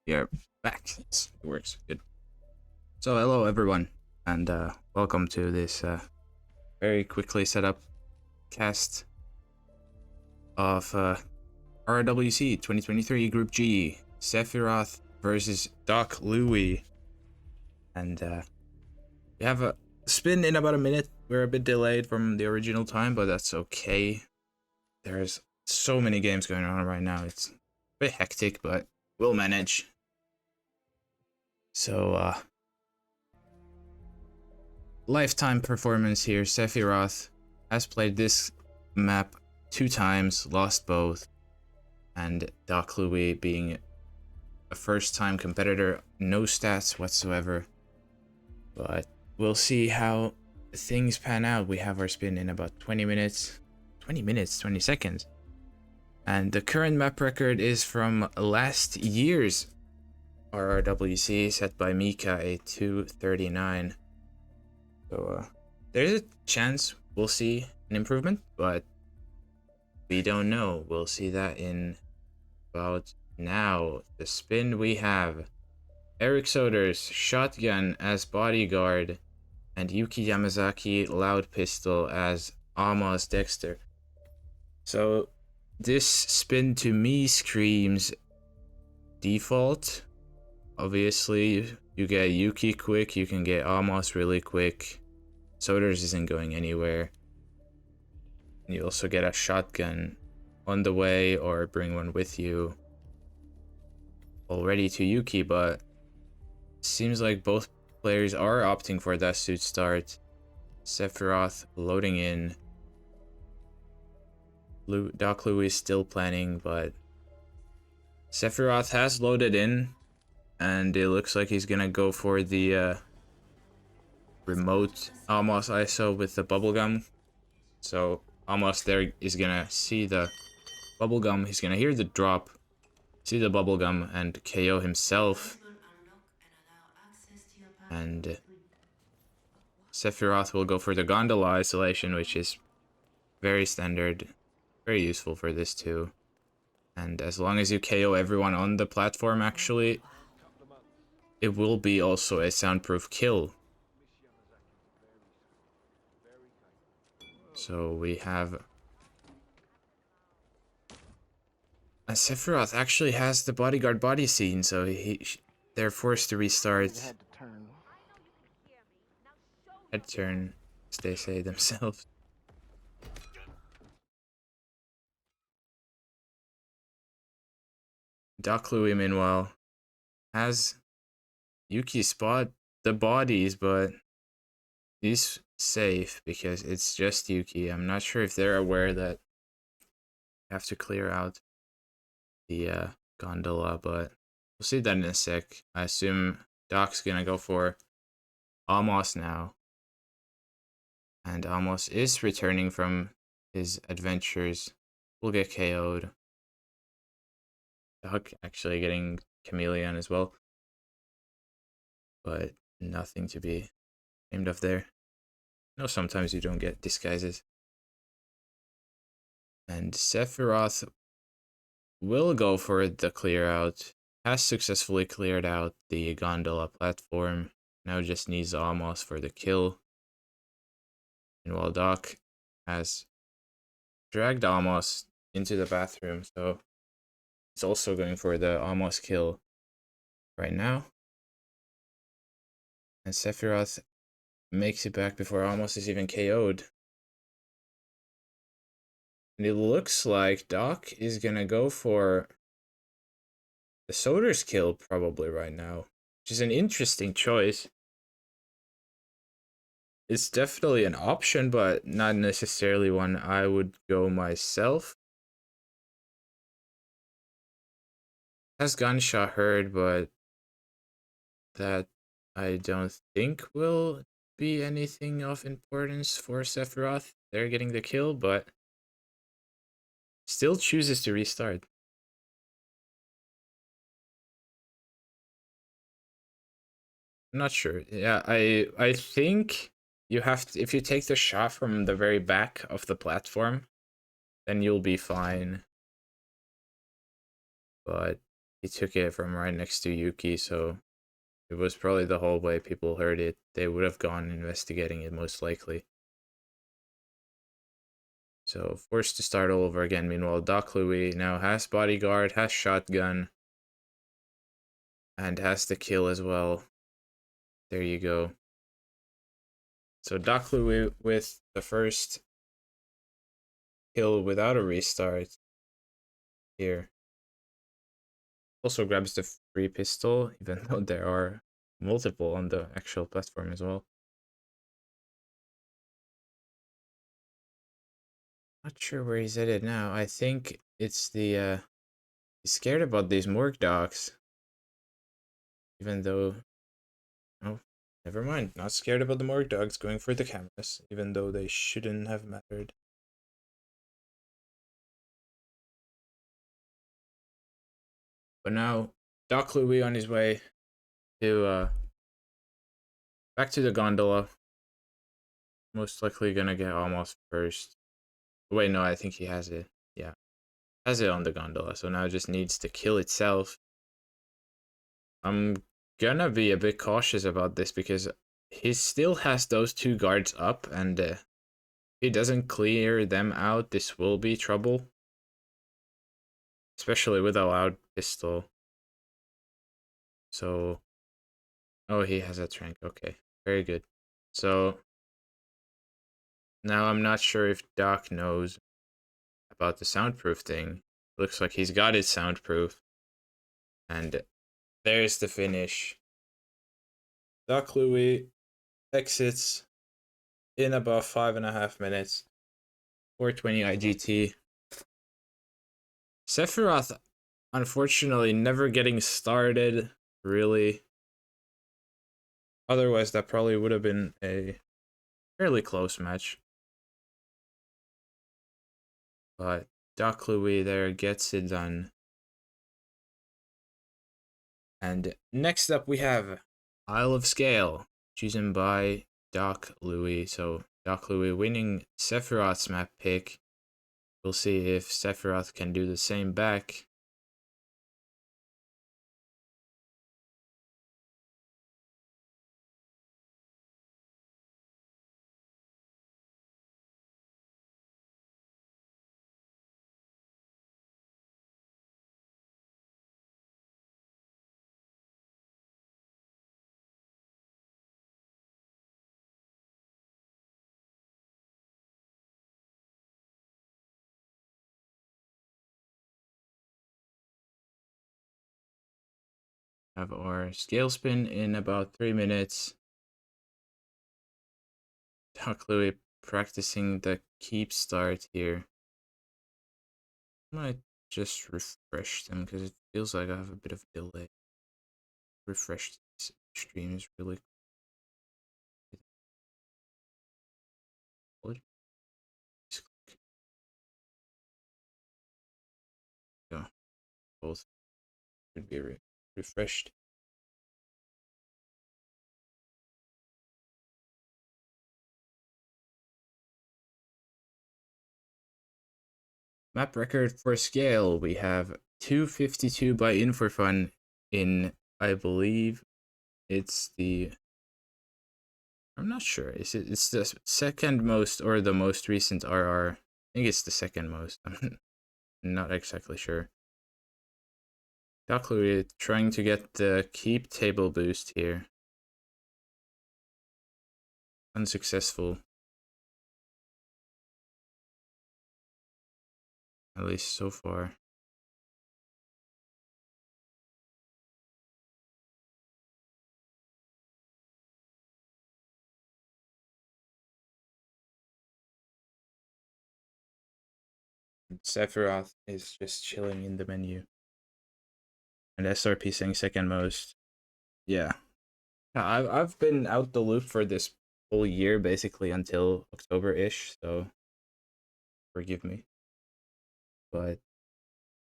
We are back. Yes, it works. Good. So, hello everyone, and welcome to this very quickly set up cast of RRWC 2023 Group G, Sephiroth versus DocLewie. And we have a spin in about a minute. We're a bit delayed from the original time, but that's okay. There's so many games going on right now. It's a bit hectic, but we'll manage. So, lifetime performance here. Sephiroth has played this map 2 times, lost both, and DocLewie being a first-time competitor, no stats whatsoever. But we'll see how things pan out. We have our spin in about 20 minutes. 20 seconds. And the current map record is from last year's RRWC, set by Mika, a 239. So there's a chance we'll see an improvement, but we don't know. We'll see that in about now. The spin we have Eric Soder's shotgun as bodyguard and Yuki Yamazaki loud pistol as Amos Dexter. So this spin to me screams default. Obviously, you get Yuki quick, you can get Amos really quick. Soder's isn't going anywhere. You also get a shotgun on the way or bring one with you already to Yuki, but seems like both players are opting for that suit start. Sephiroth loading in. DocLewie is still planning, but Sephiroth has loaded in, and it looks like he's gonna go for the remote Amos ISO with the bubblegum. So Amos there is gonna see the bubblegum, he's gonna hear the drop, see the bubblegum, and KO himself. And Sephiroth will go for the gondola isolation, which is very standard, very useful for this too. And as long as you KO everyone on the platform, actually, it will be also a soundproof kill. So we have... Sephiroth actually has the bodyguard body scene, so they're forced to restart. Head turn, as they say themselves. DocLewie, meanwhile, has Yuki spot the bodies, but he's safe because it's just Yuki. I'm not sure if they're aware that you have to clear out the gondola, but we'll see that in a sec. I assume Doc's gonna go for Amos now. And Amos is returning from his adventures. Will get KO'd. Doc actually getting Chameleon as well. But nothing to be aimed of there. No, sometimes you don't get disguises. And Sephiroth will go for the clear out. Has successfully cleared out the gondola platform. Now just needs Amos for the kill. And while Doc has dragged Amos into the bathroom, so he's also going for the Amos kill right now. And Sephiroth makes it back before Amos is even KO'd. And it looks like Doc is gonna go for the Soder's kill probably right now, which is an interesting choice. It's definitely an option, but not necessarily one I would go myself. Has gunshot heard, but that I don't think will be anything of importance for Sephiroth. They're getting the kill, but still chooses to restart. I'm not sure. Yeah, I think you have to, if you take the shot from the very back of the platform, then you'll be fine. But he took it from right next to Yuki, so it was probably the whole way people heard it. They would have gone investigating it most likely. So forced to start all over again. Meanwhile, DocLewie now has bodyguard, has shotgun, and has the kill as well. There you go. So DocLewie with the first kill without a restart here. Also grabs the free pistol, even though there are multiple on the actual platform as well. Not sure where he's headed now. I think it's the he's scared about these morgue dogs. Even though, oh, never mind. Not scared about the morgue dogs, going for the cameras, even though they shouldn't have mattered. But now DocLewie on his way to back to the gondola. Most likely gonna get almost first. Wait, no, I think he has it. Yeah, has it on the gondola. So now it just needs to kill itself. I'm gonna be a bit cautious about this because he still has those two guards up, and if he doesn't clear them out, this will be trouble. Especially with a loud pistol. So, oh, he has a trank. Okay, very good. So, now I'm not sure if Doc knows about the soundproof thing. Looks like he's got it soundproof. And there's the finish. DocLewie exits in about 5.5 minutes. 420 IGT. Sephiroth, unfortunately, never getting started, really. Otherwise, that probably would have been a fairly close match. But DocLewie there gets it done. And next up we have Isle of Scale, chosen by DocLewie. So DocLewie winning Sephiroth's map pick. We'll see if Sephiroth can do the same back. Have our scale spin in about 3 minutes. DocLewie practicing the keep start here. I might just refresh them because it feels like I have a bit of a delay. Refresh these streams really quick. Yeah, both should be refreshed. Map record for scale, we have 252 by InForFun in, I believe it's the, I'm not sure, it's the second most or the most recent RR. I think it's the second most. I'm not exactly sure. DocLewie trying to get the keep table boost here. Unsuccessful. At least so far. Sephiroth is just chilling in the menu. And SRP saying second most. Yeah. I've been out the loop for this whole year, basically until October-ish, so forgive me. But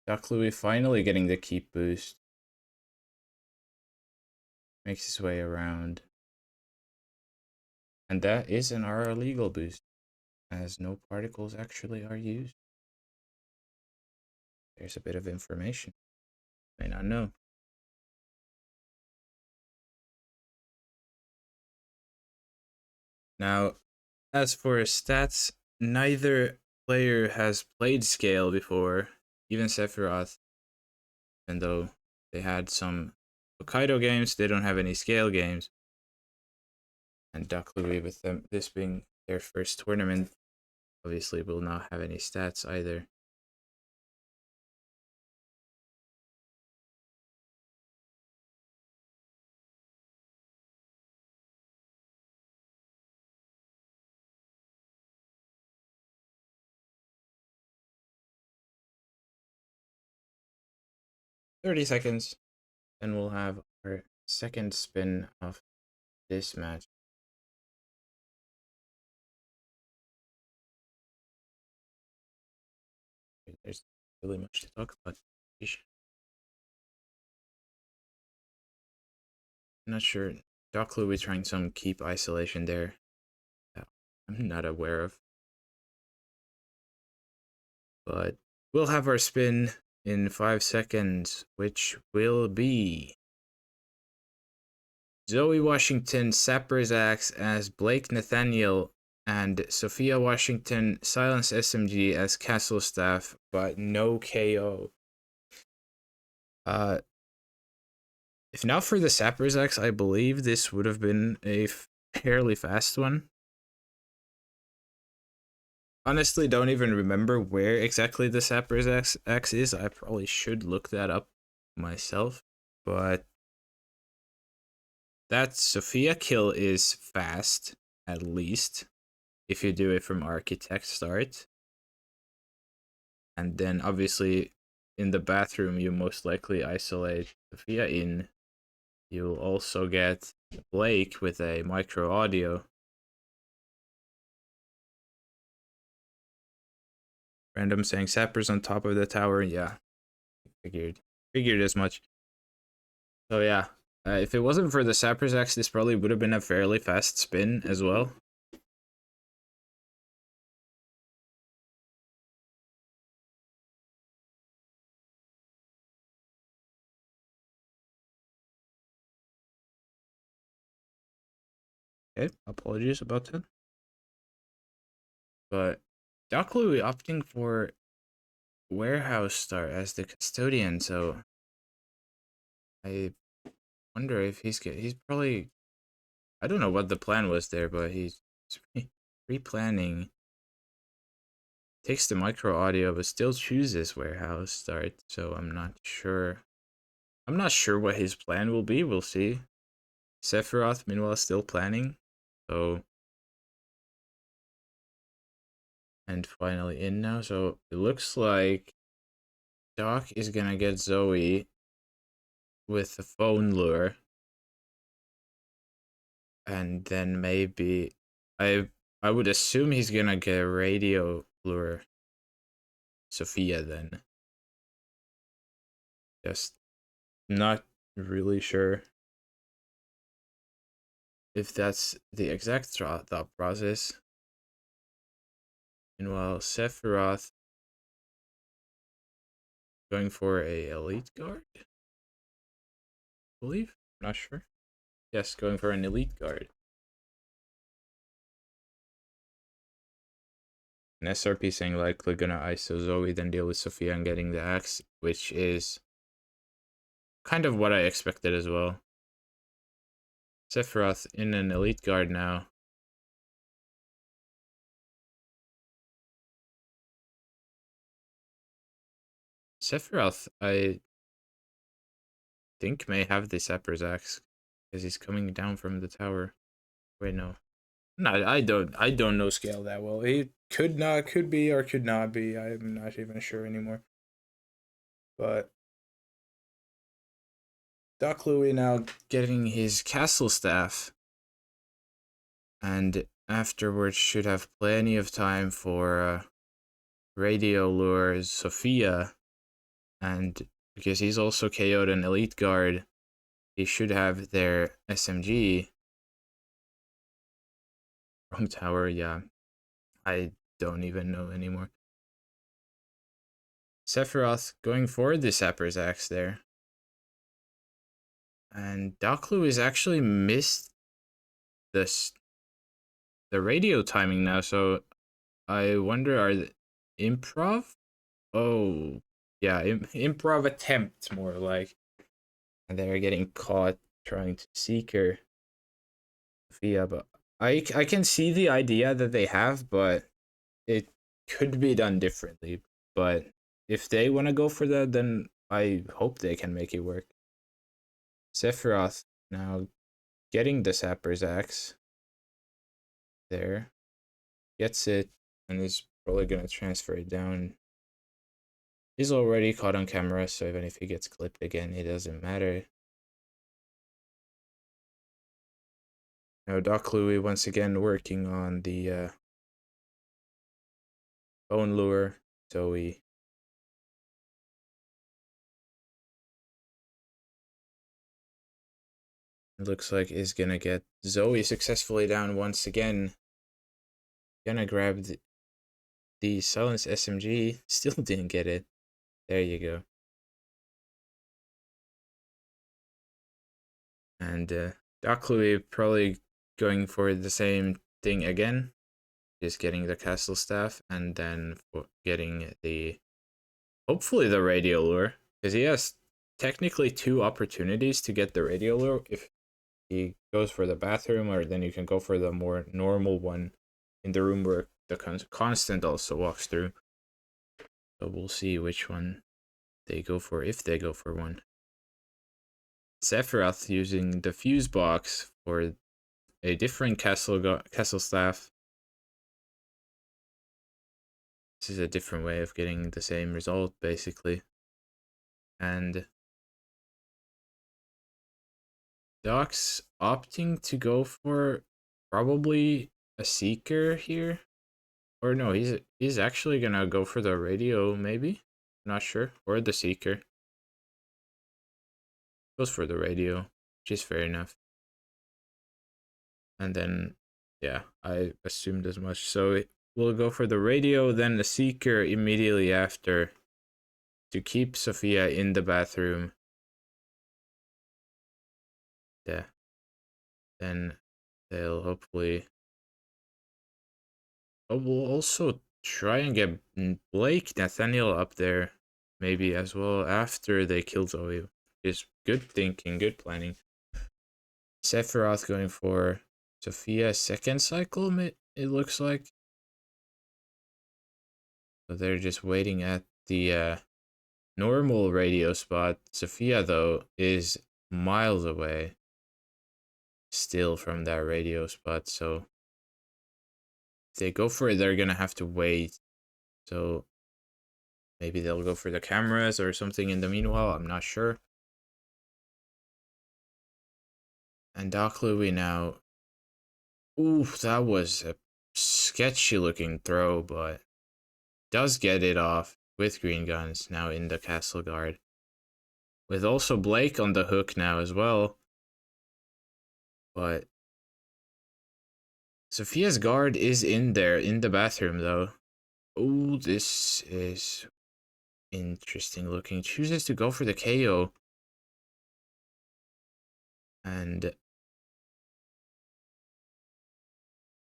DocLewie finally getting the keep boost. Makes his way around. And that is an RR legal boost, as no particles actually are used. There's a bit of information. May not know. Now, as for stats, neither player has played Scale before, even Sephiroth. Even though they had some Hokkaido games, they don't have any Scale games. And DocLewie, with them, this being their first tournament, obviously will not have any stats either. "30 seconds, and we'll have our second spin of this match. There's really much to talk about. I'm not sure. DocLewie trying some keep isolation there that I'm not aware of. But we'll have our spin in 5 seconds, which will be Zoe Washington, Sapper's Axe as Blake Nathaniel, and Sophia Washington, Silence SMG as Castle Staff, but no KO. If not for the Sapper's Axe, I believe this would have been a fairly fast one. Honestly, don't even remember where exactly the Sapper's Axe is. I probably should look that up myself, but that Sophia kill is fast, at least, if you do it from Architect start. And then, obviously, in the bathroom, you most likely isolate Sophia in. You'll also get Blake with a micro audio. Random saying Sapper's on top of the tower. Yeah, figured as much. So yeah, if it wasn't for the Sapper's Axe, this probably would have been a fairly fast spin as well. Okay, apologies about that. But DocLewie opting for Warehouse Star as the custodian, so I wonder if he's probably, I don't know what the plan was there, but he's pre-planning. Takes the micro audio, but still chooses Warehouse Start, so I'm not sure. I'm not sure what his plan will be. We'll see. Sephiroth, meanwhile, still planning. So, and finally in now. So it looks like Doc is gonna get Zoe with the phone lure, and then maybe I would assume he's gonna get a radio lure Sophia then. Just not really sure if that's the exact thought process. Meanwhile, Sephiroth going for a elite guard, I believe. Not sure. Yes, going for an elite guard. An SRP saying likely gonna ISO Zoe, then deal with Sophia and getting the axe, which is kind of what I expected as well. Sephiroth in an elite guard now. Sephiroth, I think, may have the Sapper's Axe because he's coming down from the tower. Wait, no. No, I don't know Scale that well. He could be, or could not be. I'm not even sure anymore. But DocLewie now getting his castle staff, and afterwards should have plenty of time for radio lure Sophia, and because he's also KO'd an elite guard, he should have their SMG from tower. Yeah, I don't even know anymore. Sephiroth going for the Sapper's Axe there. And DocLewie has actually missed this the radio timing now, so I wonder, are the improv? Oh, yeah, improv attempt, more like. And they're getting caught trying to seek her, Sophia, but I can see the idea that they have, but it could be done differently. But if they want to go for that, then I hope they can make it work. Sephiroth now getting the Sapper's Axe. There. Gets it, and is probably gonna transfer it down. He's already caught on camera, so even if he gets clipped again, it doesn't matter. Now DocLewie once again working on the bone lure, so he looks like is gonna get Zoe successfully down once again. Gonna grab the silenced SMG, still didn't get it. There you go. And DocLewie probably going for the same thing again, just getting the castle staff and then getting the, hopefully the radio lure, because he has technically 2 opportunities to get the radio lure. If he goes for the bathroom, or then you can go for the more normal one in the room where the constant also walks through. So we'll see which one they go for, if they go for one. Sephiroth using the fuse box for a different castle staff. This is a different way of getting the same result, basically. And Doc's opting to go for probably a seeker here. Or no, he's actually gonna go for the radio, maybe? Not sure. Or the seeker. Goes for the radio, which is fair enough. And then, yeah, I assumed as much. So we'll go for the radio, then the seeker immediately after, to keep Sophia in the bathroom. Yeah. Then they'll hopefully... Oh, we'll also try and get Blake Nathaniel up there, maybe as well, after they kill Zoe. Is good thinking, good planning. Sephiroth going for Sophia's second cycle, it looks like. So they're just waiting at the normal radio spot. Sophia, though, is miles away still from that radio spot, so if they go for it, they're gonna have to wait. So maybe they'll go for the cameras or something in the meanwhile, I'm not sure. And DocLewie now. Ooh, that was a sketchy looking throw, but does get it off with green guns now in the castle guard. With also Blake on the hook now as well. But Sophia's guard is in there, in the bathroom though. Oh, this is interesting looking. Chooses to go for the KO. And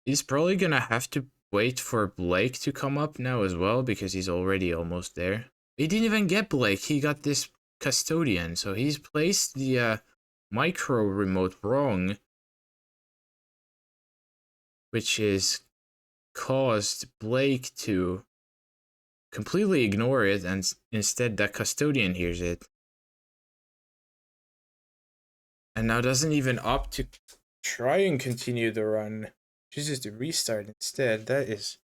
he's probably gonna have to wait for Blake to come up now as well, because he's already almost there. He didn't even get Blake, he got this custodian, so he's placed the micro remote wrong, which is caused Blake to completely ignore it, and instead that custodian hears it. And now doesn't even opt to try and continue the run. Chooses to restart instead. That is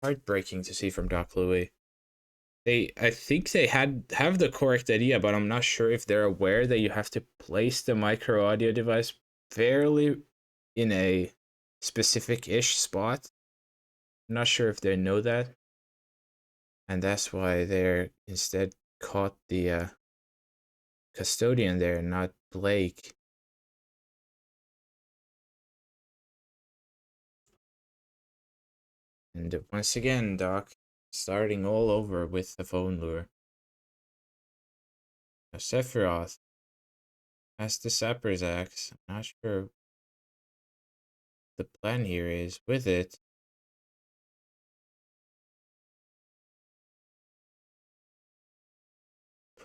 heartbreaking to see from DocLewie. I think they have the correct idea, but I'm not sure if they're aware that you have to place the micro audio device fairly in a specific-ish spot. I'm not sure if they know that. And that's why they're instead caught the custodian there, not Blake. And once again, Doc starting all over with the phone lure. Now Sephiroth has the Sapper's Axe. I'm not sure the plan here is with it.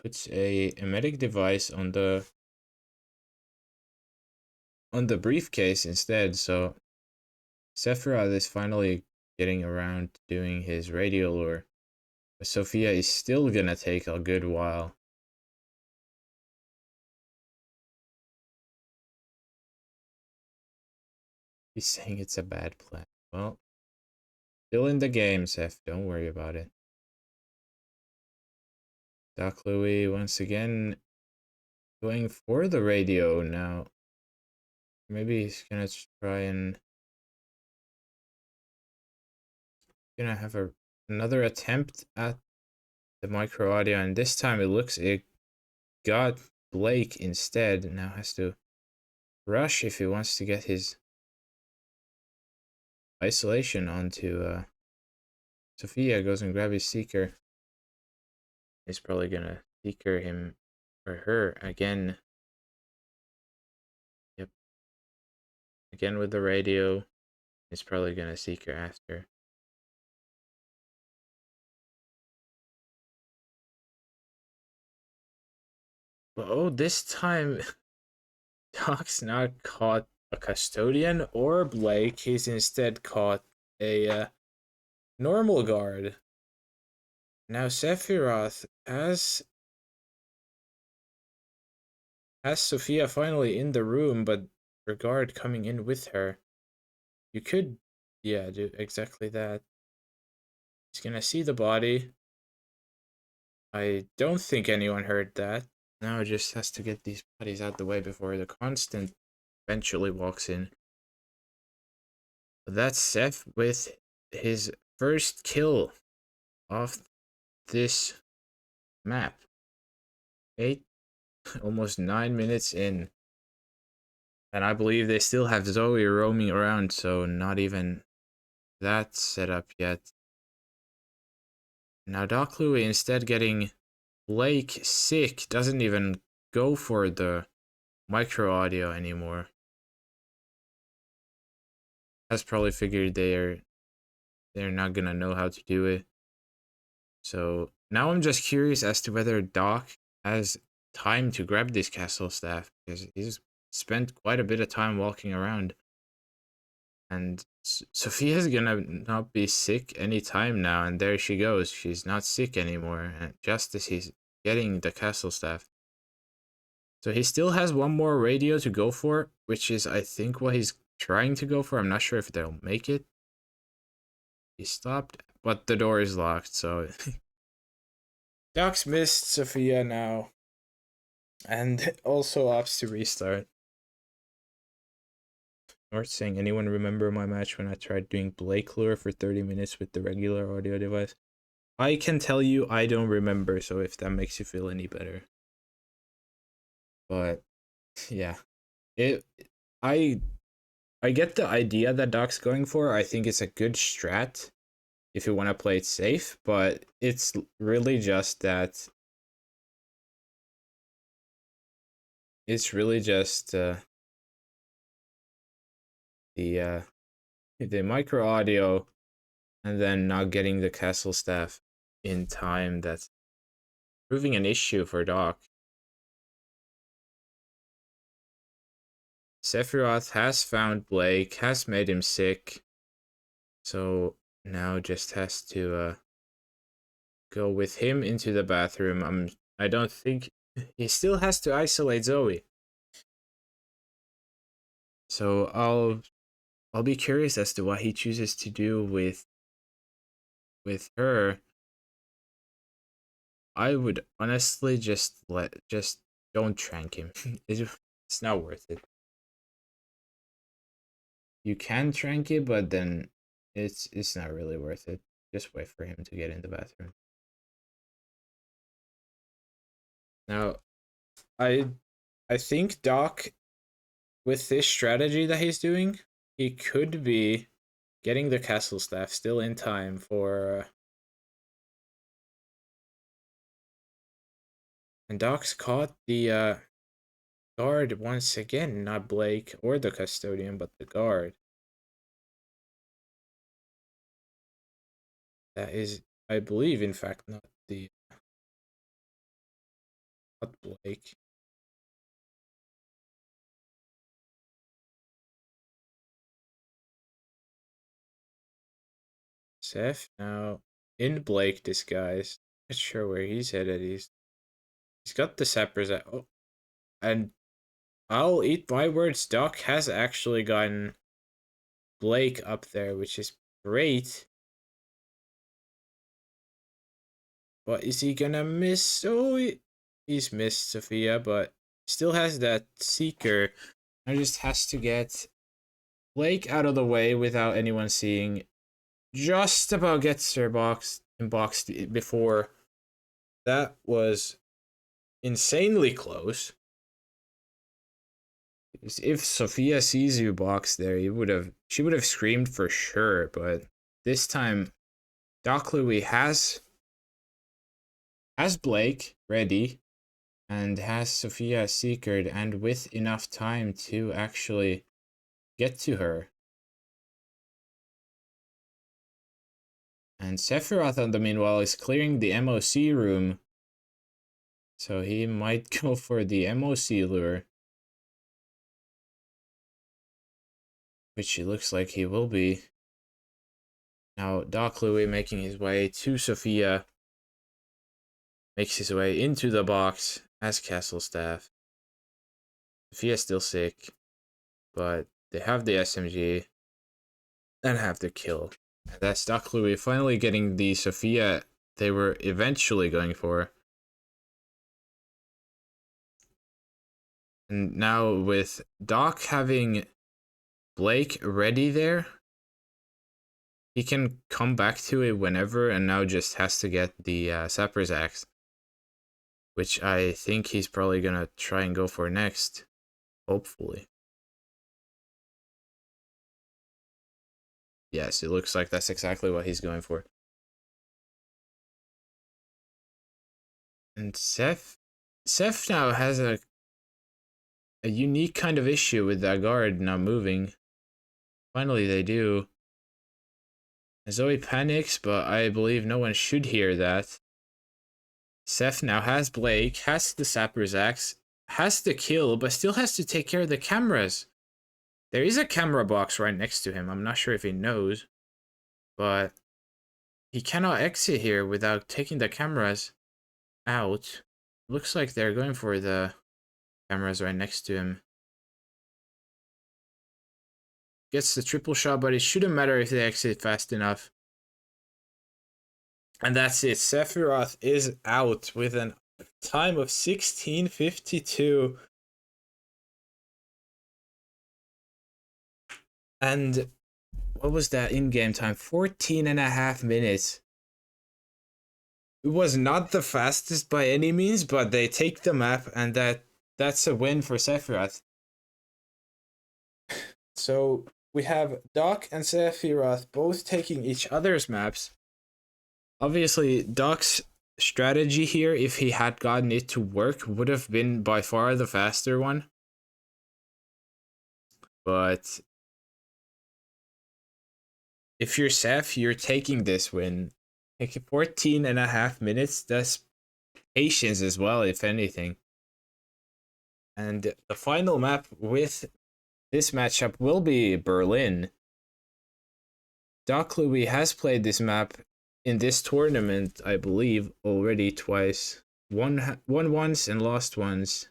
Puts a medic device on the briefcase instead, so Sephiroth is finally getting around to doing his radio lure. But Sophia is still gonna take a good while. He's saying it's a bad plan. Well, still in the game, Seth. Don't worry about it. DocLewie once again going for the radio now. Maybe he's gonna try and have another attempt at the micro audio, and this time it looks it got Blake instead. Now has to rush if he wants to get his isolation onto Sophia. Goes and grab his seeker. He's probably gonna seeker him or her again. Yep. Again with the radio. He's probably gonna seeker after. But oh, this time Doc's not caught a custodian or Blake. He's instead caught a normal guard. Now Sephiroth has Sophia finally in the room, but her guard coming in with her. You could, yeah, do exactly that. He's gonna see the body. I don't think anyone heard that. Now it just has to get these bodies out the way before the constant eventually walks in. But that's Seth with his first kill off this map. 8, almost 9 minutes in. And I believe they still have Zoe roaming around, so not even that set up yet. Now DocLewie, instead getting Blake sick, doesn't even go for the micro audio anymore. Has probably figured they're not gonna know how to do it. So now I'm just curious as to whether Doc has time to grab this castle staff, because he's spent quite a bit of time walking around. And Sophia's gonna not be sick anytime now, and there she goes. She's not sick anymore, and just as he's getting the castle staff. So he still has one more radio to go for, which is, I think, what he's trying to go for. I'm not sure if they'll make it. He stopped, but the door is locked, so... Doc's missed Sophia now. And also opts to restart. North saying, anyone remember my match when I tried doing Blake lure for 30 minutes with the regular audio device? I can tell you I don't remember, so if that makes you feel any better. But yeah, I get the idea that Doc's going for. I think it's a good strat if you want to play it safe, but it's really just that the micro audio and then not getting the castle staff in time that's proving an issue for Doc. Sephiroth has found Blake, has made him sick, so now just has to go with him into the bathroom. I don't think he still has to isolate Zoe. So I'll be curious as to what he chooses to do with her. I would honestly just don't trank him. It's not worth it. You can trank it, but then it's not really worth it. Just wait for him to get in the bathroom. Now, I think Doc, with this strategy that he's doing, he could be getting the castle staff still in time for... and Doc's caught the guard once again, not Blake or the custodian, but the guard. That is, I believe, in fact, not Blake. Seth now in Blake disguise. Not sure where he's headed. He's got the sappers at. Oh, and I'll eat my words. Doc has actually gotten Blake up there, which is great. But is he gonna miss? Oh, he's missed Sophia, but still has that Seeker. I just has to get Blake out of the way without anyone seeing. Just about gets her boxed before. That was insanely close. If Sophia sees you box there, she would have screamed for sure, but this time DocLewie has Blake ready and has Sophia secured and with enough time to actually get to her. And Sephiroth, on the meanwhile, is clearing the MOC room. So he might go for the MOC lure. Which it looks like he will be. Now, DocLewie making his way to Sophia. Makes his way into the box as Castle Staff. Sophia's still sick. But they have the SMG. And have the kill. That's DocLewie finally getting the Sophia they were eventually going for. And now with Doc having Blake ready there, he can come back to it whenever and now just has to get the Sapper's Axe. Which I think he's probably gonna try and go for next. Hopefully. Yes, it looks like that's exactly what he's going for. And Seth now has a unique kind of issue with that guard not moving. Finally they do. Zoe panics, but I believe no one should hear that. Seth now has Blake, has the Sapper's Axe, has the kill, but still has to take care of the cameras. There is a camera box right next to him. I'm not sure if he knows, but he cannot exit here without taking the cameras out. Looks like they're going for the cameras right next to him. Gets the triple shot, but it shouldn't matter if they exit fast enough. And that's it. Sephiroth is out with a time of 16:52. And what was that in-game time? 14.5 minutes. It was not the fastest by any means, but they take the map, and that's a win for Sephiroth. So we have Doc and Sephiroth both taking each other's maps. Obviously, Doc's strategy here, if he had gotten it to work, would have been by far the faster one. But if you're Seph, you're taking this win. Like 14.5 minutes, that's patience as well, if anything. And the final map with this matchup will be Berlin. DocLewie has played this map in this tournament, I believe, already twice. Won once and lost once.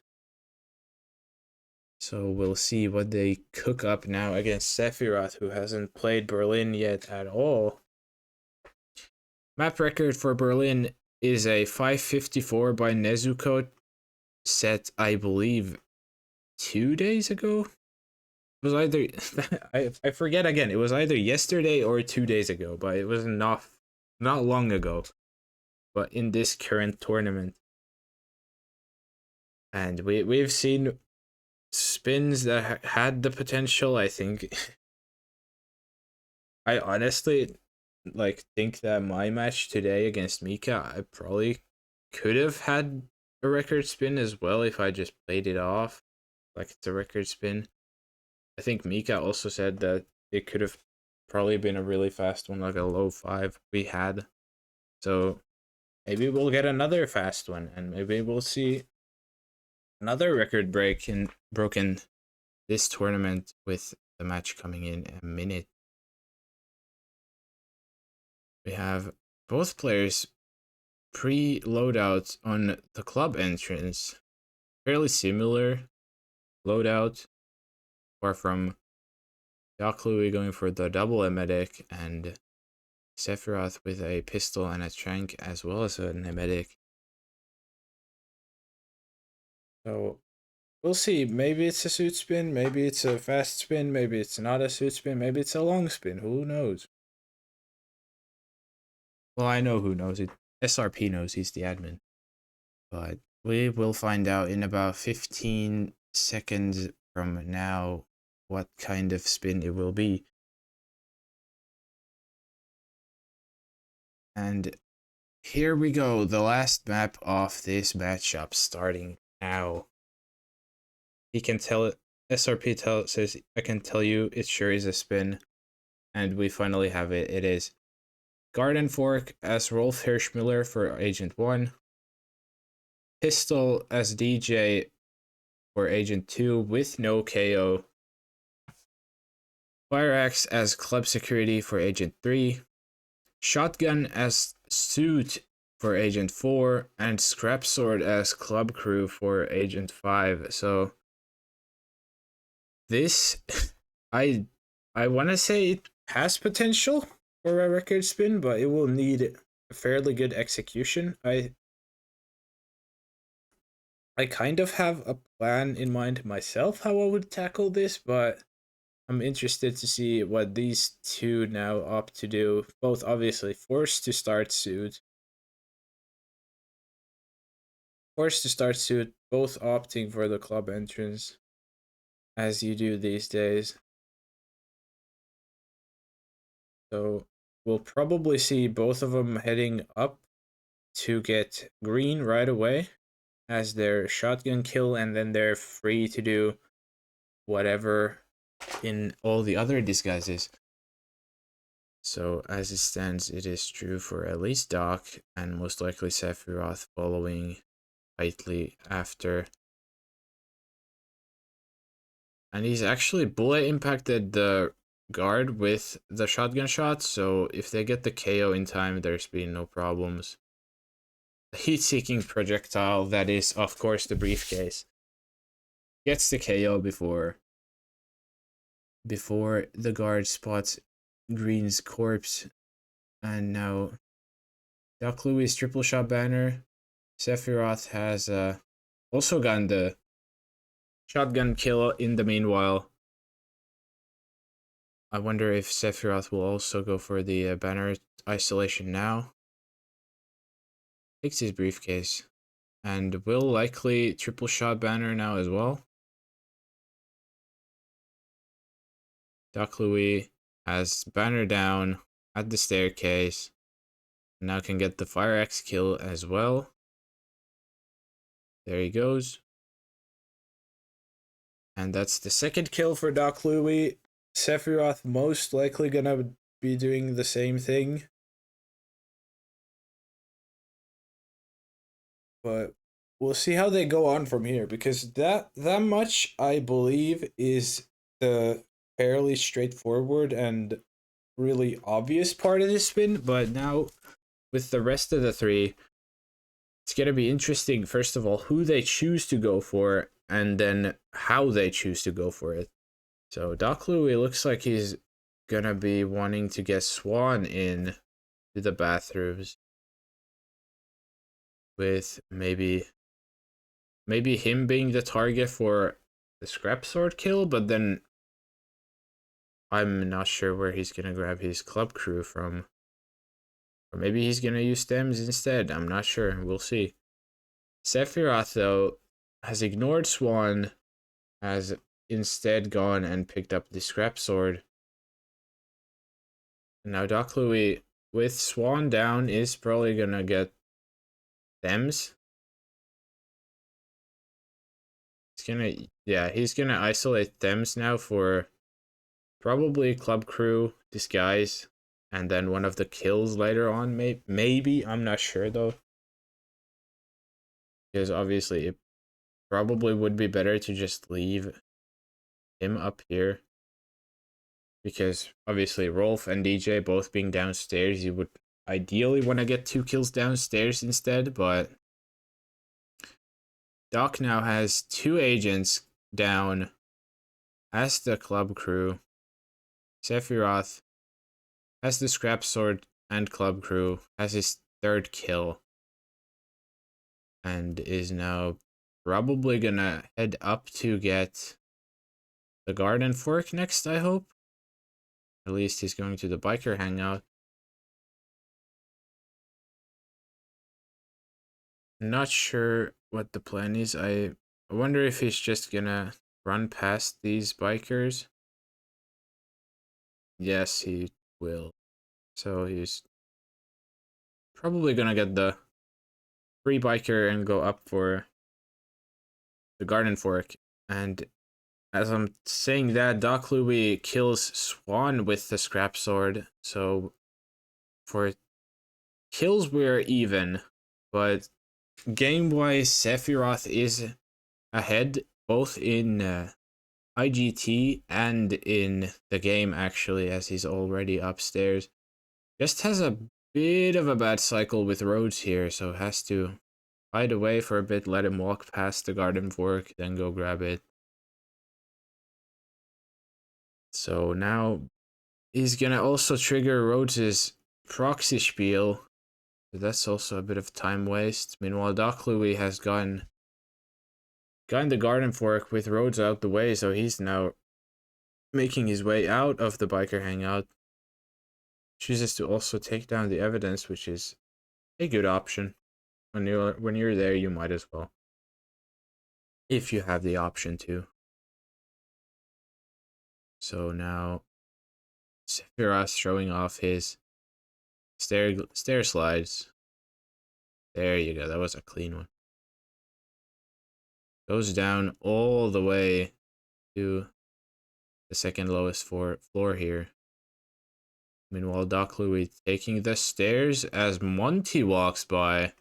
So we'll see what they cook up now against Sephiroth, who hasn't played Berlin yet at all. Map record for Berlin is a 554 by Nezuko, set, I believe, 2 days ago? It was either, I forget again, it was either yesterday or 2 days ago, but it was not long ago, but in this current tournament. And we've seen spins that had the potential, I think. I honestly think that my match today against Mika, I probably could have had a record spin as well if I just played it off. like it's a record spin. I think Mika also said that it could have probably been a really fast one, like a low 5 we had. So maybe we'll get another fast one, and maybe we'll see another record broken this tournament with the match coming in a minute. We have both players pre-loadout on the club entrance. Fairly similar loadout, apart from DocLewie going for the double emetic and Sephiroth with a pistol and a trank as well as an emetic. So we'll see. Maybe it's a suit spin, maybe it's a fast spin, maybe it's not a suit spin, maybe it's a long spin. Who knows? Well, I know who knows it. SRP knows, he's the admin. But we will find out in about 15 seconds from now what kind of spin it will be. And here we go, the last map of this matchup starting now. He can tell it, SRP says, I can tell you it sure is a spin. And we finally have it. It is Garden Fork as Rolf Hirschmiller for Agent 1. Pistol as DJ for Agent 2 with no KO. Fire Axe as Club Security for Agent 3. Shotgun as Suit for Agent 4. And Scrap Sword as Club Crew for Agent 5. So this, I want to say it has potential for a record spin, but it will need a fairly good execution. I kind of have a plan in mind myself how I would tackle this, but I'm interested to see what these two now opt to do. Both obviously forced to start suit. Both opting for the club entrance, as you do these days. So we'll probably see both of them heading up to get green right away as their shotgun kill, and then they're free to do whatever in all the other disguises. So as it stands, it is true for at least Doc, and most likely Sephiroth following tightly after. And he's actually bullet impacted the guard with the shotgun shot, so if they get the KO in time, there's been no problems. The heat-seeking projectile, that is of course the briefcase, gets the KO before the guard spots Green's corpse. And now DocLewie's triple shot banner. Sephiroth has also gotten the shotgun kill in the meanwhile. I wonder if Sephiroth will also go for the banner isolation now. Takes his briefcase and will likely triple shot banner now as well. DocLewie has banner down at the staircase. Now can get the Fire Axe kill as well. There he goes. And that's the second kill for DocLewie. Sephiroth most likely gonna be doing the same thing. But we'll see how they go on from here, because that much, I believe, is the fairly straightforward and really obvious part of this spin. But now with the rest of the three, it's going to be interesting, first of all, who they choose to go for, and then how they choose to go for it. So DocLewie looks like he's going to be wanting to get Swan in to the bathrooms, with maybe him being the target for the scrap sword kill, but then I'm not sure where he's going to grab his club crew from. Or maybe he's going to use stems instead. I'm not sure. We'll see. Sephiroth, though, has ignored Swan, has instead gone and picked up the scrap sword. And now DocLewie, with Swan down, is probably going to get stems. He's going to Yeah, he's gonna isolate Thames now for probably Club Crew, Disguise, and then one of the kills later on, maybe, I'm not sure though. Because obviously it probably would be better to just leave him up here. Because obviously Rolf and DJ both being downstairs, you would ideally want to get 2 kills downstairs instead, but Doc now has 2 agents down as the Club Crew. Sephiroth has the Scrap Sword and Club Crew, has his 3rd kill, and is now probably gonna head up to get the Garden Fork next, I hope. At least he's going to the biker hangout. Not sure what the plan is. I wonder if he's just gonna run past these bikers. Yes, he will. So he's probably gonna get the free biker and go up for the Garden Fork. And as I'm saying that, DocLewie kills Swan with the Scrap Sword. So for kills, we're even. But game-wise, Sephiroth is ahead, both in IGT and in the game, actually, as he's already upstairs. Just has a bit of a bad cycle with Rhodes here, so has to hide away for a bit, let him walk past the Garden Fork, then go grab it. So now he's gonna also trigger Rhodes's proxy spiel. So that's also a bit of time waste. Meanwhile, DocLewie has gotten the Garden Fork with Rhodes out the way, so he's now making his way out of the biker hangout. Chooses to also take down the evidence, which is a good option. When you're there, you might as well, if you have the option to. So now Sephiroth showing off his stair slides. There you go. That was a clean one. Goes down all the way to the 2nd lowest floor here. Meanwhile, DocLewie taking the stairs as Monty walks by.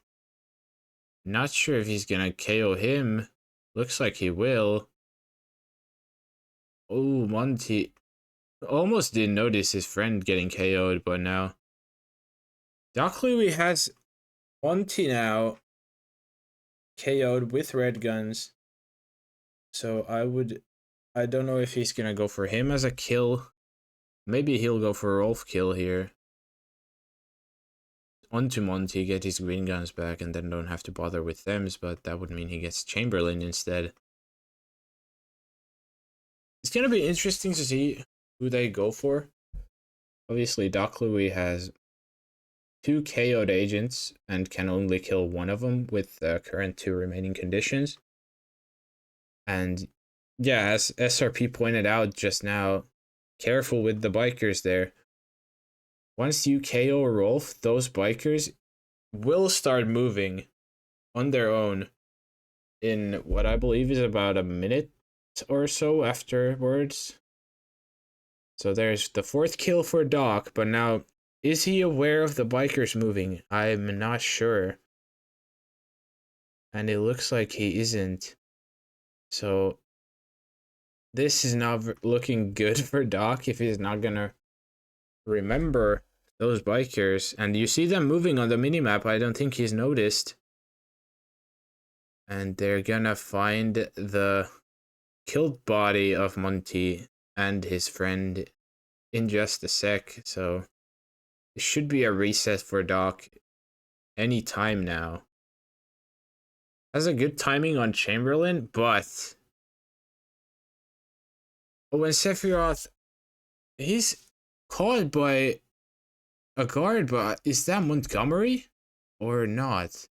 Not sure if he's gonna KO him. Looks like he will. Oh, Monty almost didn't notice his friend getting KO'd, but now DocLewie has Monty now KO'd with red guns. So I don't know if he's gonna go for him as a kill. Maybe he'll go for a Rolf kill here. Onto Monty, get his green guns back, and then don't have to bother with thems, but that would mean he gets Chamberlain instead. It's gonna be interesting to see who they go for. Obviously, DocLewie has 2 KO'd agents and can only kill one of them with the current 2 remaining conditions. And yeah, as SRP pointed out just now, careful with the bikers there. Once you KO Rolf, those bikers will start moving on their own in what I believe is about a minute or so afterwards. So there's the 4th kill for Doc, but now, is he aware of the bikers moving? I'm not sure. And it looks like he isn't. So this is not looking good for Doc if he's not gonna remember those bikers. And you see them moving on the minimap. I don't think he's noticed. And they're gonna find the killed body of Monty and his friend in just a sec. So it should be a reset for Doc any time now. Has a good timing on Chamberlain, but when Sephiroth, he's caught by a guard, but is that Montgomery or not?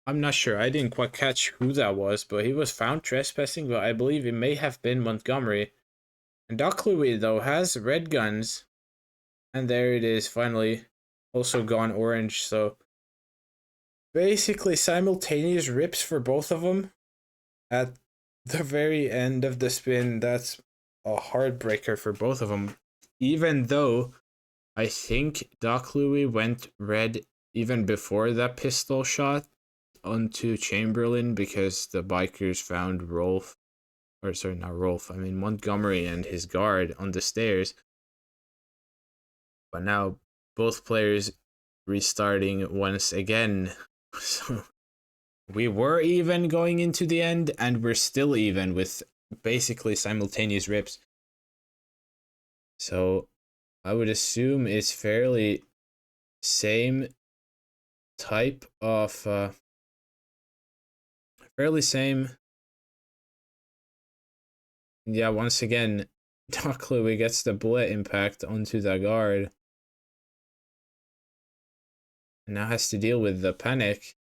I'm not sure. I didn't quite catch who that was, but he was found trespassing, but I believe it may have been Montgomery. And DocLewie, though, has red guns. And there it is, finally. Also gone orange, so basically simultaneous rips for both of them. at the very end of the spin, that's a heartbreaker for both of them. Even though I think DocLewie went red even before that pistol shot onto Chamberlain because the bikers found Rolf, or sorry, not Rolf, I mean Montgomery and his guard on the stairs. But now both players restarting once again. So we were even going into the end, and we're still even with basically simultaneous rips. So I would assume it's fairly same type of fairly same. Yeah, once again, DocLewie gets the bullet impact onto the guard. And now has to deal with the panic.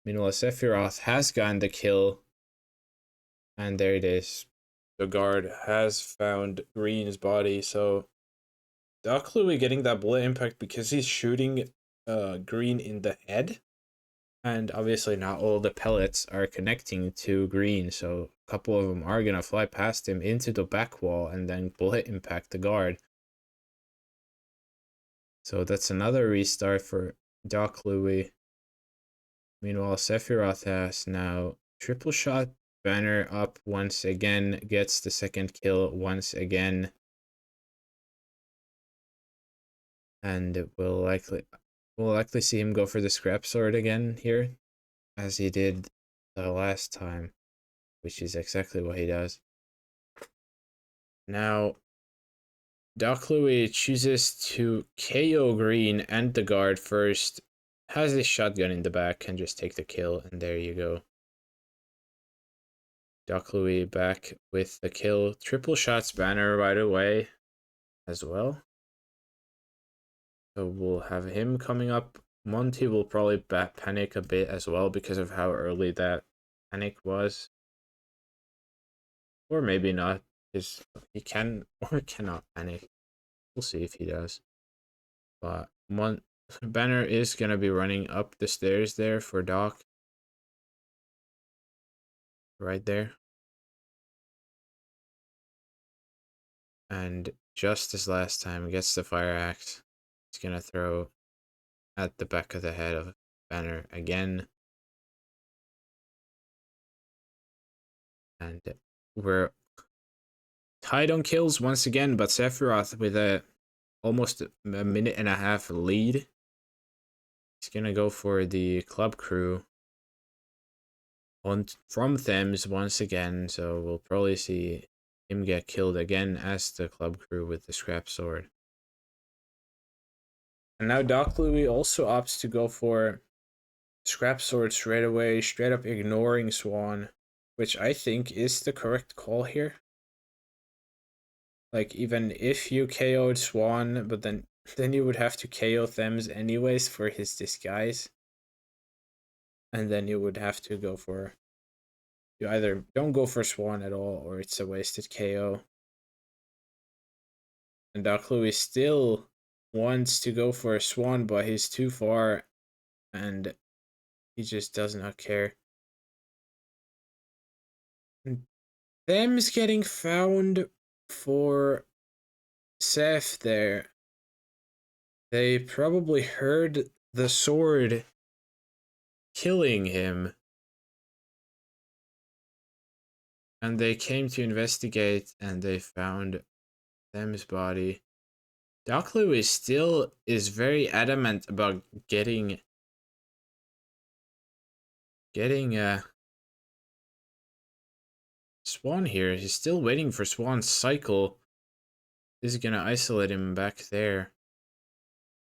Meanwhile, Sephiroth has gotten the kill. And there it is. The guard has found Green's body, so DocLewie getting that bullet impact because he's shooting Green in the head. And obviously not all the pellets are connecting to Green, so a couple of them are gonna fly past him into the back wall and then bullet impact the guard. So that's another restart for DocLewie. Meanwhile, Sephiroth has now triple shot banner up once again, gets the second kill once again. And we'll likely see him go for the scrap sword again here, as he did the last time, which is exactly what he does. Now, DocLewie chooses to KO Green and the guard first, has his shotgun in the back, and just take the kill, and there you go. DocLewie back with the kill. Triple shots banner right away as well. So we'll have him coming up. Monty will probably panic a bit as well because of how early that panic was. Or maybe not, because he can or cannot panic. We'll see if he does. But Banner is going to be running up the stairs there for Doc. Right there. And just as last time, gets the fire axe. He's going to throw at the back of the head of Banner again. And we're tied on kills once again, but Sephiroth with almost a minute and a half lead. He's going to go for the club crew from Thames once again, so we'll probably see him get killed again as the club crew with the scrap sword. And now DocLewie also opts to go for scrap sword straight away, straight up ignoring Swan, which I think is the correct call here. Like, even if you KO'd Swan, but then you would have to KO Thames anyways for his disguise. And then you would have to go for... You either don't go for Swan at all, or it's a wasted KO. And DocLewie still wants to go for a Swan, but he's too far, and he just does not care. Them's getting found for Seth there. They probably heard the sword killing him. And they came to investigate, and they found Them's body. DocLewie still is very adamant about getting Swan here. He's still waiting for Swan's cycle. This is gonna isolate him back there.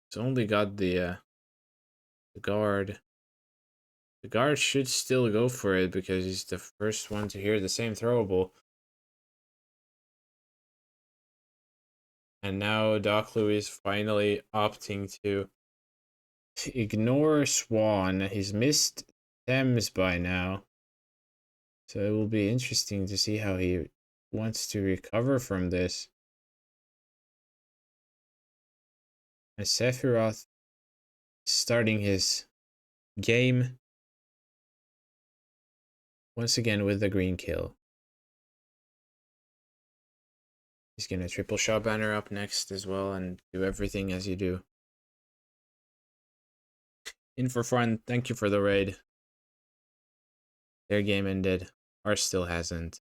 He's only got the guard. The guard should still go for it because he's the first one to hear the same throwable. And now DocLewie is finally opting to ignore Swan. He's missed Thames by now. So it will be interesting to see how he wants to recover from this. And Sephiroth starting his game. once again with the green kill. He's gonna triple shot banner up next as well and do everything as you do. In for fun, thank you for the raid. Their game ended. Ours still hasn't.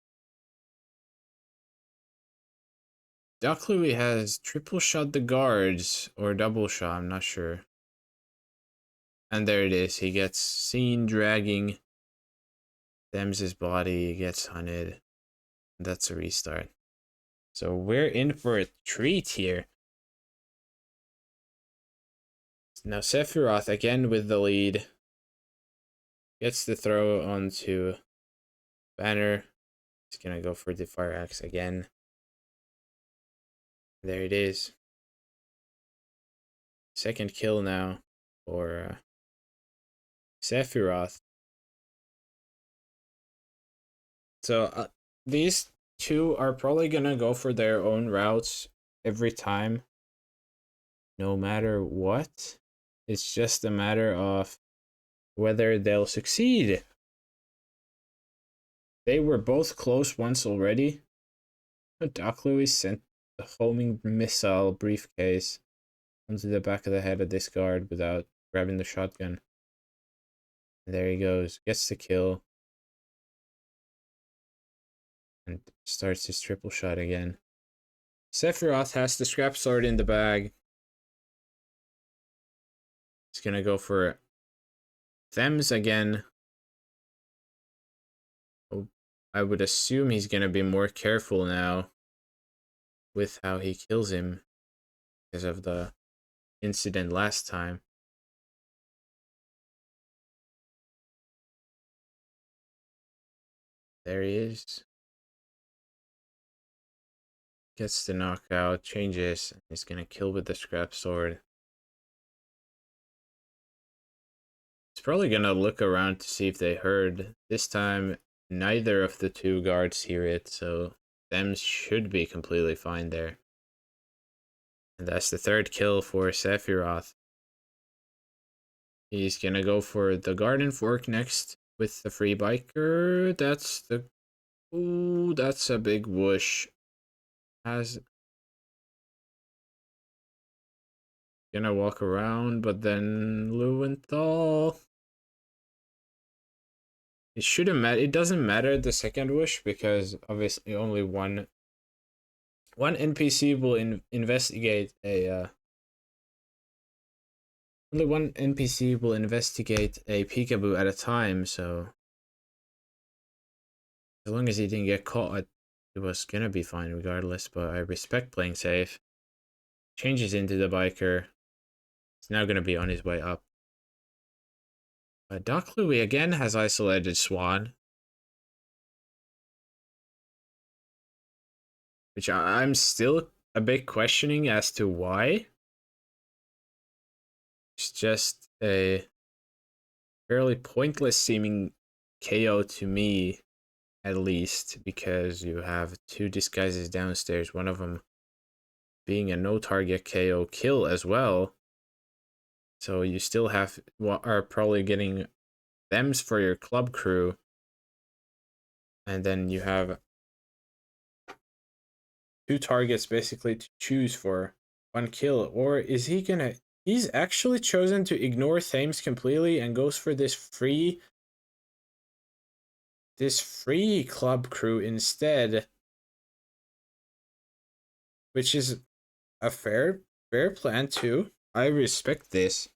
DocLewie has triple shot the guards, or double shot, I'm not sure. And there it is, he gets seen dragging Them's body, gets hunted. That's a restart. So we're in for a treat here. Now Sephiroth again with the lead. Gets the throw onto banner. He's gonna go for the fire axe again. There it is. Second kill now for Sephiroth. So these two are probably gonna go for their own routes every time, no matter what. It's just a matter of whether they'll succeed. They were both close once already. DocLewie sent the homing missile briefcase onto the back of the head of this guard without grabbing the shotgun. And there he goes, gets the kill. And starts his triple shot again. Sephiroth has the scrap sword in the bag. He's gonna go for Thems again. Oh, I would assume he's gonna be more careful now with how he kills him because of the incident last time. There he is. Gets the knockout, changes, and he's gonna kill with the scrap sword. He's probably gonna look around to see if they heard. This time, neither of the two guards hear it, so them should be completely fine there. And that's the third kill for Sephiroth. He's gonna go for the garden fork next with the free biker. That's the... Ooh, that's a big whoosh. Gonna walk around, but then Leuwenthal. It shouldn't matter. It doesn't matter the second wish because obviously only one NPC will investigate a only one NPC will investigate a peekaboo at a time. So as long as he didn't get caught, it was gonna be fine regardless. But I respect playing safe. Changes into the biker. He's now gonna be on his way up. DocLewie again has isolated Swan. Which I'm still a bit questioning as to why. It's just a fairly pointless seeming KO to me, at least, because you have two disguises downstairs, one of them being a no target KO kill as well. So you still are probably getting thems for your club crew. And then you have two targets basically to choose for one kill. Or is he gonna... He's actually chosen to ignore Thames completely and goes for this free club crew instead. Which is a fair plan too. I respect this.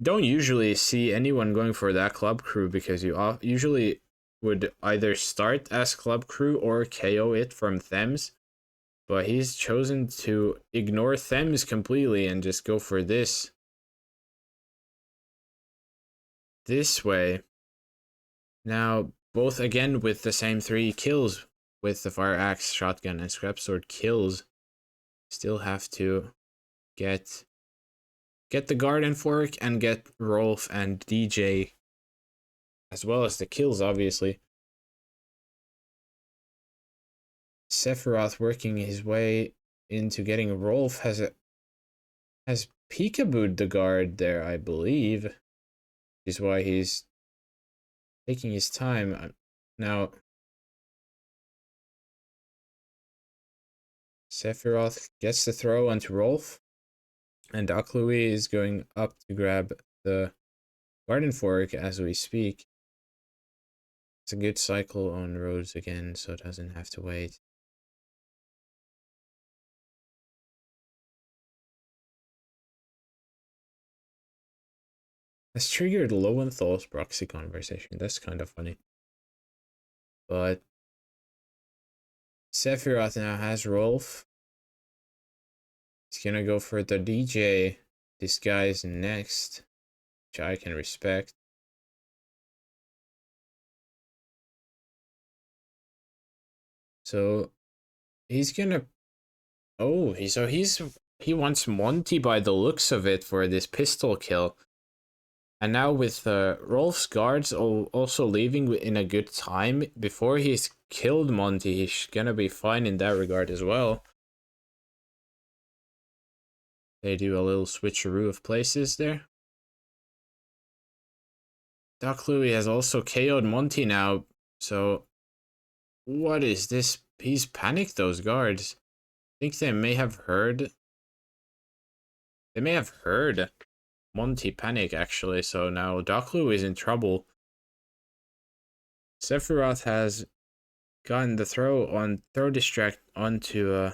Don't usually see anyone going for that club crew because you usually would either start as club crew or KO it from Thames. But he's chosen to ignore Thames completely and just go for this way. Now, both again with the same 3 kills with the fire axe, shotgun, and scrap sword kills. Still have to get the garden fork and get Rolf and DJ, as well as the kills, obviously. Sephiroth working his way into getting Rolf has peekabooed the guard there, I believe. Is why he's taking his time. Now, Sephiroth gets the throw onto Rolf, and DocLewie is going up to grab the garden fork as we speak. It's a good cycle on Rhodes again, so it doesn't have to wait. Has triggered Lowenthal's proxy conversation. That's kind of funny. But Sephiroth now has Rolf. He's gonna go for the DJ disguise next, which I can respect. So he's gonna. Oh, he wants Monty by the looks of it for this pistol kill. And now with Rolf's guards also leaving in a good time before he's killed Monty, he's gonna be fine in that regard as well. They do a little switcheroo of places there. DocLewie has also KO'd Monty now, so what is this? He's panicked those guards. I think they may have heard Monty panic actually, so now DocLewie is in trouble. Sephiroth has gotten the throw distract onto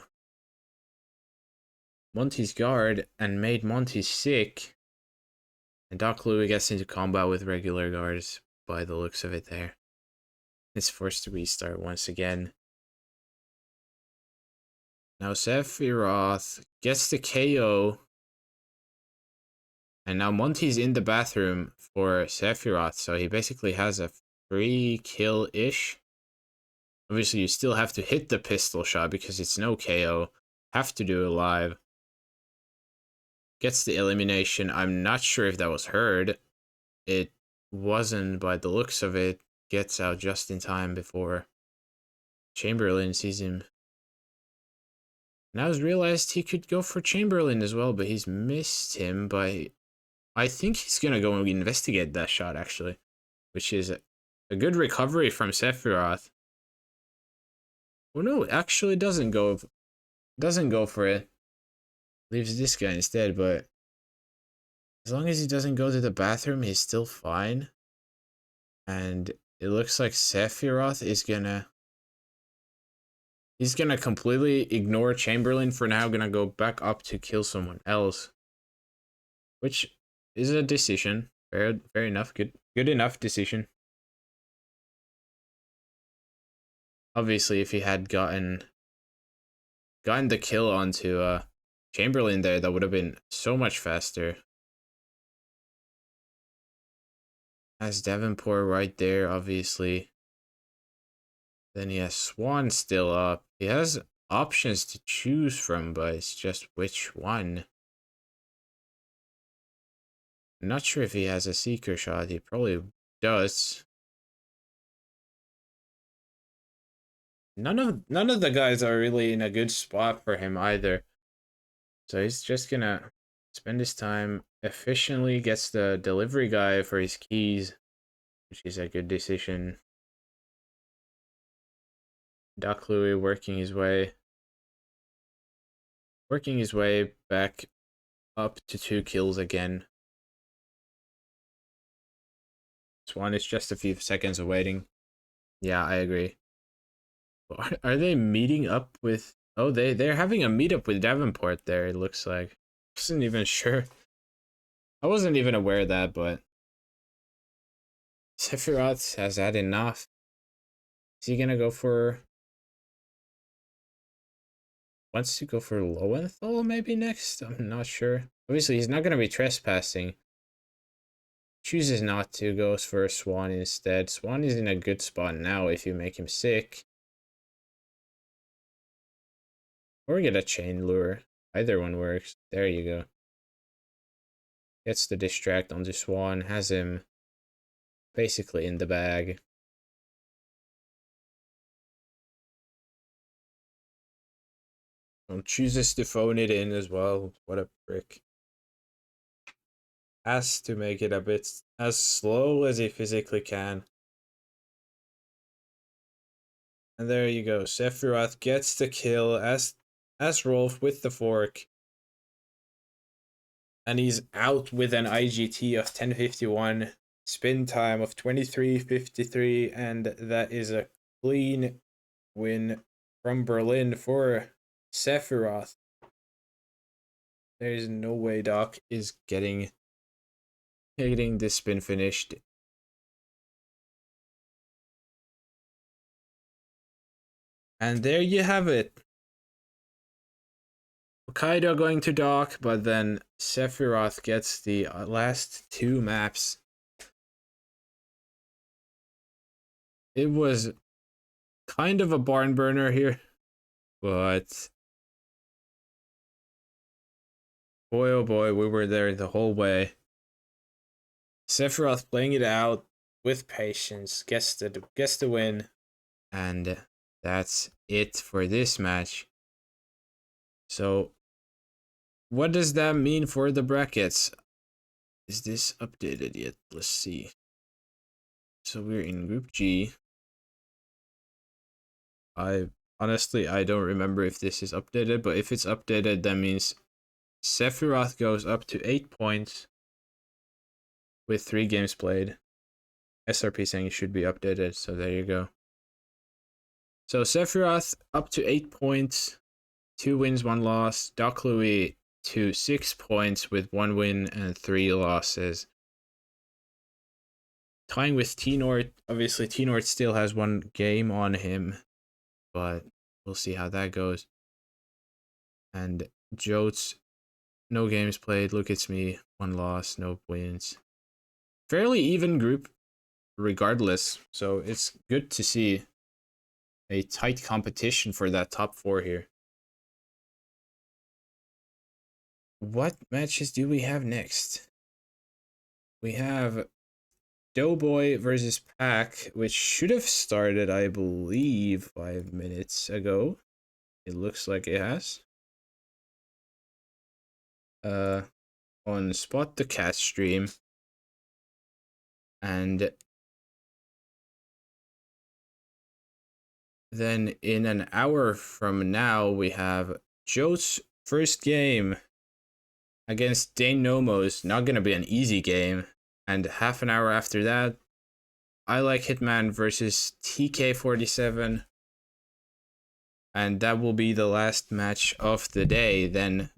Monty's guard and made Monty sick. And DocLewie gets into combat with regular guards by the looks of it there. It's forced to restart once again. Now Sephiroth gets the KO. And now Monty's in the bathroom for Sephiroth, so he basically has a free kill-ish. Obviously, you still have to hit the pistol shot because it's no KO. Have to do it live. Gets the elimination. I'm not sure if that was heard. It wasn't by the looks of it. Gets out just in time before Chamberlain sees him. Now he's realized he could go for Chamberlain as well, but he's missed him by... I think he's gonna go and investigate that shot actually, which is a good recovery from Sephiroth. Oh no, actually doesn't go for it. Leaves this guy instead, but as long as he doesn't go to the bathroom, he's still fine. And it looks like Sephiroth is he's gonna completely ignore Chamberlain for now, gonna go back up to kill someone else. Which is a decision. Fair enough. Good enough decision. Obviously, if he had gotten the kill onto Chamberlain there, that would have been so much faster. Has Davenport right there, obviously. Then he has Swan still up. He has options to choose from, but it's just which one. I'm not sure if he has a seeker shot. He probably does. None of the guys are really in a good spot for him either. So he's just gonna spend his time efficiently, gets the delivery guy for his keys, which is a good decision. DocLewie working his way back up to 2 kills again. Swan is just a few seconds of waiting. Yeah, I agree. Are they meeting up with... Oh, they're having a meetup with Davenport there, it looks like. Wasn't even sure. I wasn't even aware of that, but... Sephiroth has had enough. Is he gonna go for... Wants to go for Lowenthal maybe next? I'm not sure. Obviously, he's not gonna be trespassing. Chooses not to, goes for Swan instead. Swan is in a good spot now if you make him sick. Or get a chain lure. Either one works. There you go. Gets the distract onto Swan. Has him basically in the bag. And chooses to phone it in as well. What a prick. Has to make it a bit as slow as he physically can. And there you go. Sephiroth gets the kill as Rolf with the fork. And he's out with an IGT of 1051, spin time of 23:53, and that is a clean win from Berlin for Sephiroth. There's no way Doc is getting this spin finished. And there you have it. Hokkaido going to Doc, but then Sephiroth gets the last two maps. It was kind of a barn burner here, but boy oh boy, we were there the whole way. Sephiroth playing it out with patience, gets the win, and that's it for this match. So what does that mean for the brackets? Is this updated yet? Let's see. So we're in Group G. Honestly, I don't remember if this is updated, but if it's updated, that means Sephiroth goes up to 8 points with 3 games played. SRP saying it should be updated, so there you go. So Sephiroth up to 8 points, 2 wins, 1 loss. DocLewie to 6 points with 1 win and 3 losses. Tying with T-Nort. Obviously, T-Nort still has 1 game on him, but we'll see how that goes. And Jotes, no games played. Look, it's me, 1 loss, no wins. Fairly even group regardless, so it's good to see a tight competition for that top 4 here. What matches do we have next? We have Doughboy versus Pack, which should have started, I believe, 5 minutes ago. It looks like it has. On Spot the Cat stream. And then in an hour from now, we have Joe's first game against Dane Nomos. Not going to be an easy game. And half an hour after that, I Like Hitman versus TK47. And that will be the last match of the day. Then,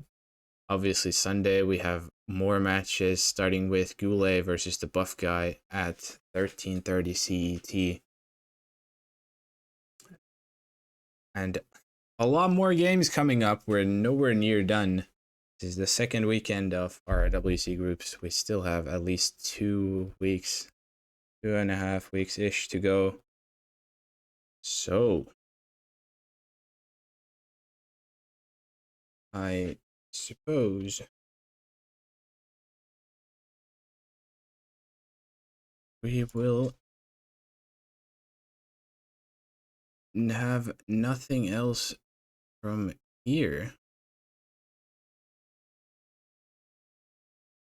obviously, Sunday, we have more matches, starting with Goulet versus the Buff Guy at 13:30 CET. And a lot more games coming up. We're nowhere near done. This is the second weekend of RRWC groups. We still have at least 2 weeks, 2.5 weeks-ish to go. So, I suppose we will have nothing else from here.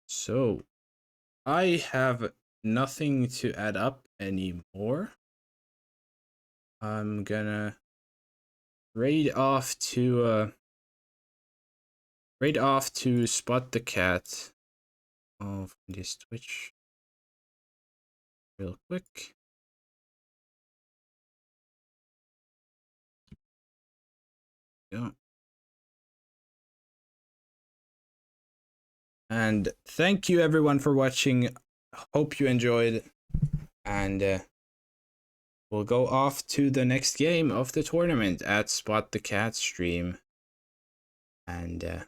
So, I have nothing to add up anymore. I'm gonna raid off to Spot the Cat of this Twitch real quick. Yeah. And thank you everyone for watching. Hope you enjoyed. And we'll go off to the next game of the tournament at Spot the Cat stream. And